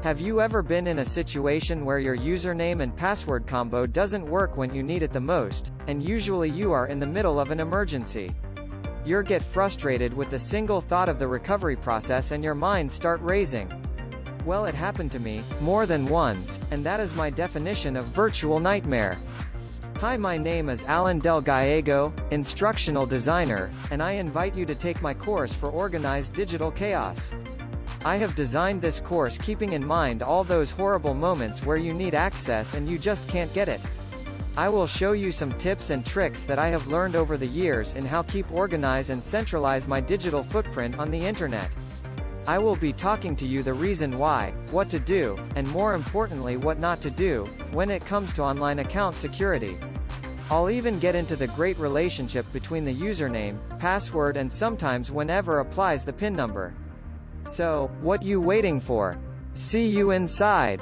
Have you ever been in a situation where your username and password combo doesn't work when you need it the most, and usually you are in the middle of an emergency? You get frustrated with the single thought of the recovery process and your mind start racing. Well, it happened to me, more than once, and that is my definition of virtual nightmare. Hi, my name is Alan Del Gallego, instructional designer, and I invite you to take my course for organized digital chaos. I have designed this course keeping in mind all those horrible moments where you need access and you just can't get it. I will show you some tips and tricks that I have learned over the years in how keep organize and centralize my digital footprint on the internet. I will be talking to you the reason why, what to do, and more importantly what not to do, when it comes to online account security. I'll even get into the great relationship between the username, password and sometimes whenever applies the PIN number. So, what you waiting for? See you inside!